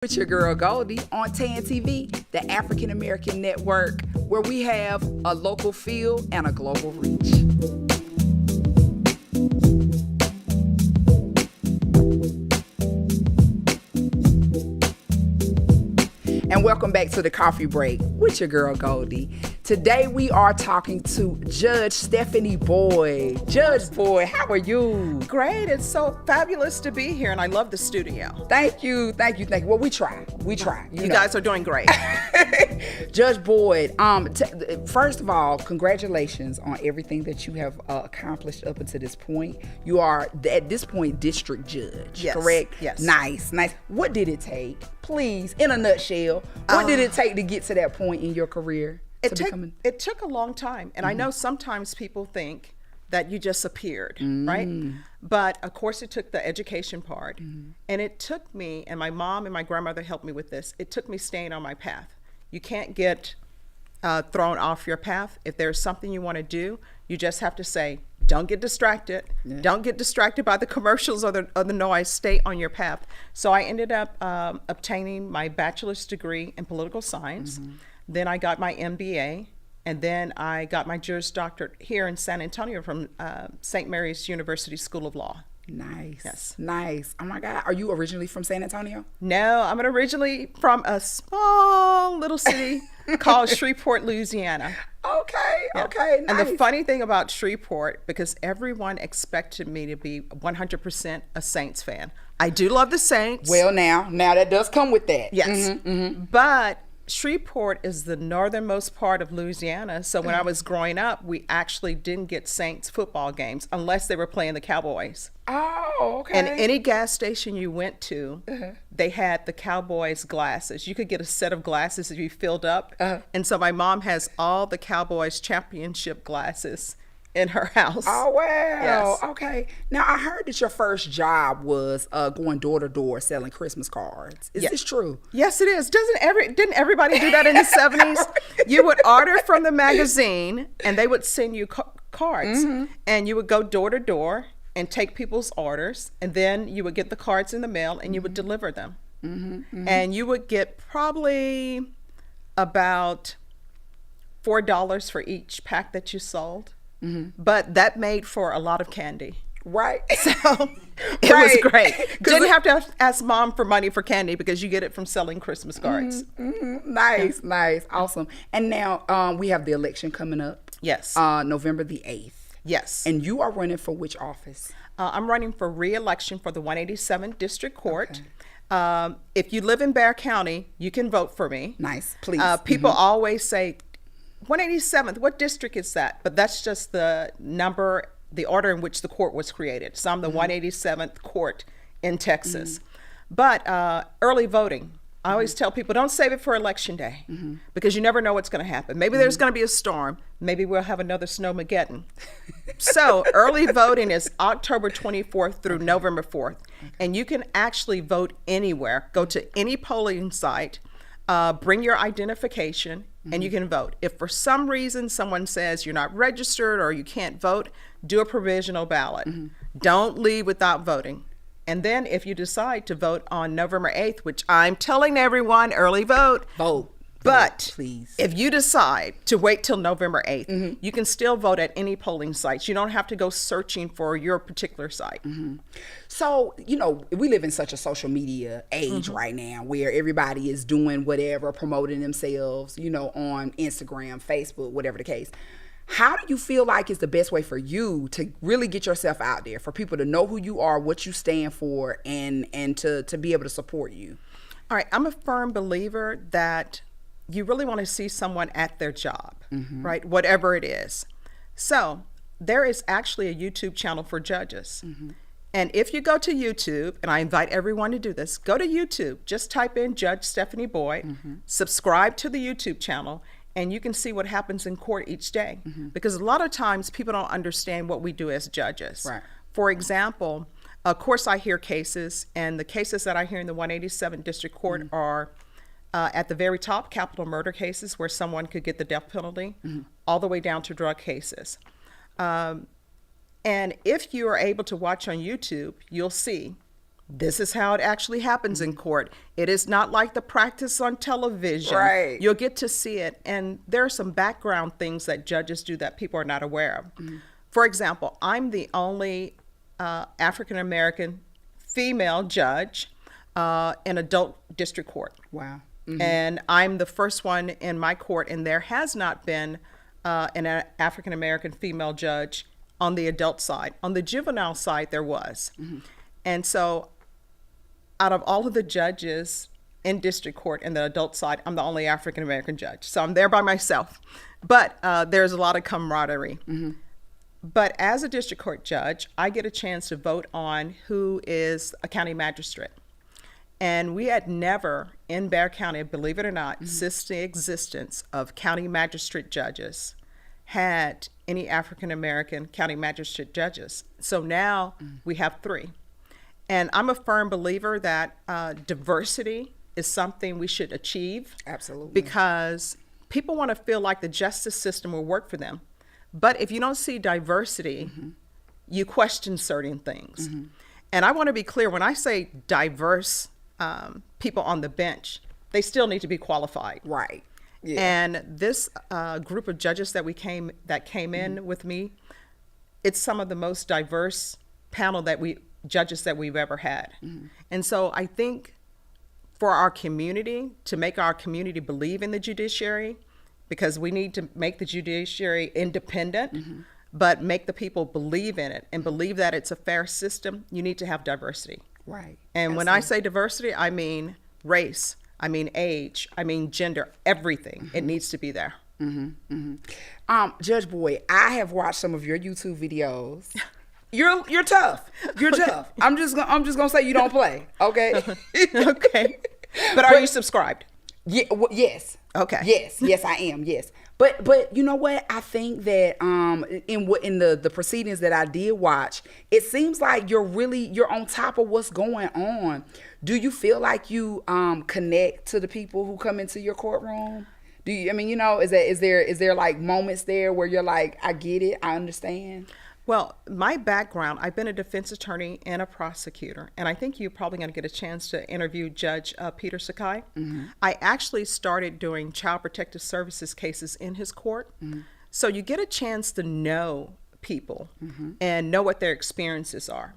With your girl Goldie on TAN TV, the African American network, where we have a local feel and a global reach. And welcome back to the Coffee Break with your girl Goldie. Today we are talking to Judge Stephanie Boyd. Judge Boyd, how are you? Great. It's so fabulous to be here, and I love the studio. Thank you. Well, we try. You know. Guys are doing great. Judge Boyd, first of all, congratulations on everything that you have accomplished up until this point. You are, at this point, district judge, Yes. correct? Yes. Nice. What did it take? Please, in a nutshell, what did it take to get to that point in your career? It took a long time, and I know sometimes people think that you just appeared, right? But of course it took the education part, and it took me, and my mom and my grandmother helped me with this, it took me staying on my path. You can't get thrown off your path. If there's something you want to do, you just have to say, don't get distracted. Yeah. Don't get distracted by the commercials or the noise. Stay on your path. So I ended up obtaining my bachelor's degree in political science. Then I got my MBA, and then I got my Juris Doctorate here in San Antonio from St. Mary's University School of Law. Nice. Yes. Nice. Oh my God. Are you originally from San Antonio? No, I'm originally from a small little city called Shreveport, Louisiana. Okay. Yeah. Okay. Nice. And the funny thing about Shreveport, because everyone expected me to be 100% a Saints fan. I do love the Saints. Well, now that does come with that. Yes. But Shreveport is the northernmost part of Louisiana. So when I was growing up, we actually didn't get Saints football games unless they were playing the Cowboys. Oh, okay. And any gas station you went to, they had the Cowboys glasses. You could get a set of glasses if you filled up. And so my mom has all the Cowboys championship glasses in her house. Oh, wow. Yes. Okay. Now, I heard that your first job was going door to door selling Christmas cards. Is this true? Yes, it is. Didn't everybody do that in the 70s? You would order from the magazine, and they would send you cards. And you would go door to door and take people's orders, and then you would get the cards in the mail, and you would deliver them. And you would get probably about $4 for each pack that you sold. But that made for a lot of candy. Right. So it was great. Didn't have to ask mom for money for candy because you get it from selling Christmas cards. Nice. Awesome. And now we have the election coming up. Yes. November the 8th. Yes. And you are running for which office? I'm running for re-election for the 187th District Court. Okay. If you live in Bexar County, you can vote for me. Nice. Please. People always say, 187th, what district is that? But that's just the number, the order in which the court was created. So I'm the 187th court in Texas. But early voting, I always tell people, don't save it for election day because you never know what's going to happen. Maybe there's going to be a storm. Maybe we'll have another snowmageddon. So early voting is October 24th through November 4th. And you can actually vote anywhere. Go to any polling site, bring your identification, and you can vote. If for some reason someone says you're not registered or you can't vote, do a provisional ballot. Don't leave without voting. And then if you decide to vote on November 8th, which I'm telling everyone, early vote. Vote. But please, if you decide to wait till November 8th, you can still vote at any polling sites. You don't have to go searching for your particular site. So, we live in such a social media age right now where everybody is doing whatever, promoting themselves, on Instagram, Facebook, whatever the case. How do you feel like is the best way for you to really get yourself out there, for people to know who you are, what you stand for, and to be able to support you? All right. I'm a firm believer that you really want to see someone at their job, right? Whatever it is. So there is actually a YouTube channel for judges. And if you go to YouTube, and I invite everyone to do this, go to YouTube, just type in Judge Stephanie Boyd, subscribe to the YouTube channel, and you can see what happens in court each day. Because a lot of times people don't understand what we do as judges. Right. For example, of course I hear cases, and the cases that I hear in the 187th District Court are at the very top, capital murder cases where someone could get the death penalty, all the way down to drug cases. And if you are able to watch on YouTube, you'll see This is how it actually happens in court. It is not like the practice on television. Right. You'll get to see it. And there are some background things that judges do that people are not aware of. For example, I'm the only African-American female judge in adult district court. Wow. And I'm the first one in my court, and there has not been an African-American female judge on the adult side. On the juvenile side, there was. And so out of all of the judges in district court and the adult side, I'm the only African-American judge. So I'm there by myself. But there's a lot of camaraderie. But as a district court judge, I get a chance to vote on who is a county magistrate. And we had never in Bexar County, believe it or not, since the existence of county magistrate judges, had any African-American county magistrate judges. So now we have 3. And I'm a firm believer that diversity is something we should achieve. Absolutely. Because people want to feel like the justice system will work for them. But if you don't see diversity, you question certain things. And I want to be clear, when I say diverse people on the bench, they still need to be qualified. Right. Yeah. And this group of judges that came in with me, it's some of the most diverse panel judges that we've ever had. And so I think for our community, to make our community believe in the judiciary, because we need to make the judiciary independent, but make the people believe in it and believe that it's a fair system, you need to have diversity. Right. And when I say diversity, I mean race, I mean age, I mean gender, everything. It needs to be there. Judge Boyd, I have watched some of your YouTube videos. You're tough. You're tough. I'm just gonna say you don't play. Okay. Okay. But are you subscribed? Yeah. Yes. Okay. Yes, I am. Yes. But you know what? I think that in the proceedings that I did watch, it seems like you're on top of what's going on. Do you feel like you connect to the people who come into your courtroom? Do you? I mean, is there like moments there where you're like, I get it, I understand? Well, my background, I've been a defense attorney and a prosecutor, and I think you're probably going to get a chance to interview Judge Peter Sakai. I actually started doing child protective services cases in his court. So you get a chance to know people and know what their experiences are.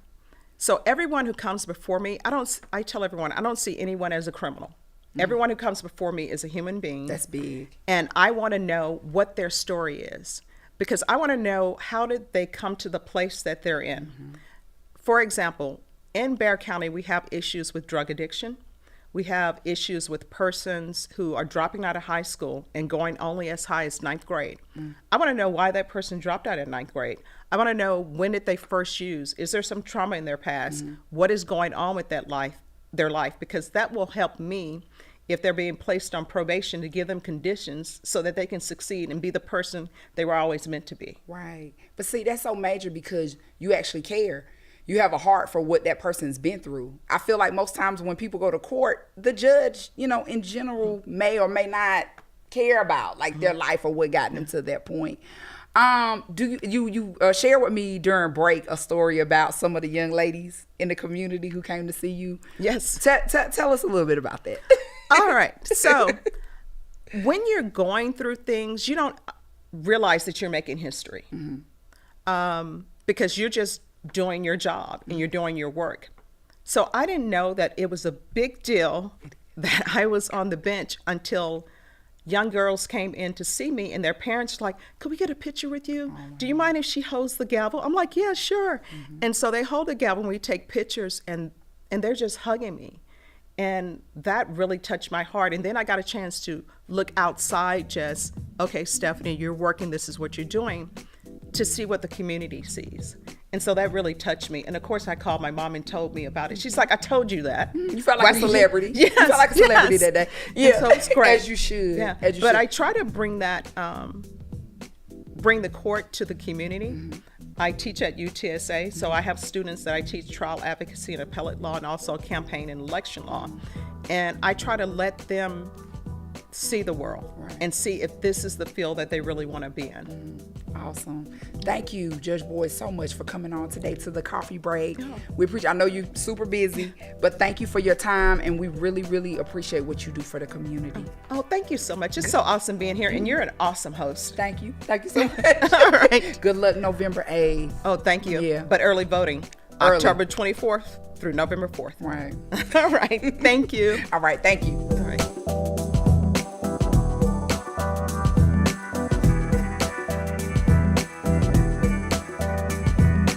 So everyone who comes before me, I tell everyone, I don't see anyone as a criminal. Everyone who comes before me is a human being. That's big. And I want to know what their story is, because I want to know, how did they come to the place that they're in? For example, in Bexar County, we have issues with drug addiction. We have issues with persons who are dropping out of high school and going only as high as 9th grade. I want to know why that person dropped out at 9th grade. I want to know, when did they first use? Is there some trauma in their past? What is going on with their life? Because that will help me, if they're being placed on probation, to give them conditions so that they can succeed and be the person they were always meant to be. Right. But see, that's so major because you actually care. You have a heart for what that person's been through. I feel like most times when people go to court, the judge, in general, may or may not care about like their life or what got them to that point. Do you share with me during break a story about some of the young ladies in the community who came to see you? Yes. Tell us a little bit about that. All right. So when you're going through things, you don't realize that you're making history, because you're just doing your job and you're doing your work. So I didn't know that it was a big deal that I was on the bench until young girls came in to see me, and their parents were like, could we get a picture with you? Do you mind if she holds the gavel? I'm like, yeah, sure. And so they hold the gavel and we take pictures, and they're just hugging me. And that really touched my heart. And then I got a chance to look outside, just, okay, Stephanie, you're working, this is what you're doing, to see what the community sees. And so that really touched me. And of course, I called my mom and told me about it. She's like, I told you that. You felt like a celebrity. Yes, you felt like a celebrity that day. Yeah, and so it's great. As you should. Yeah. As you but should. I try to bring that, bring the court to the community. I teach at UTSA, so I have students that I teach trial advocacy and appellate law, and also campaign and election law. And I try to let them see the world and see if this is the field that they really want to be in. Awesome. Thank you, Judge Boyd, so much for coming on today to the coffee break. We appreciate, I know you're super busy, but thank you for your time, and we really, really appreciate what you do for the community. Oh, thank you so much. It's so awesome being here, and you're an awesome host. Thank you. Thank you so much. All right. Good luck November 8th. Oh, thank you. Yeah. But early voting, Early. October 24th through November 4th. Right. All right. Thank you. All right. Thank you. All right.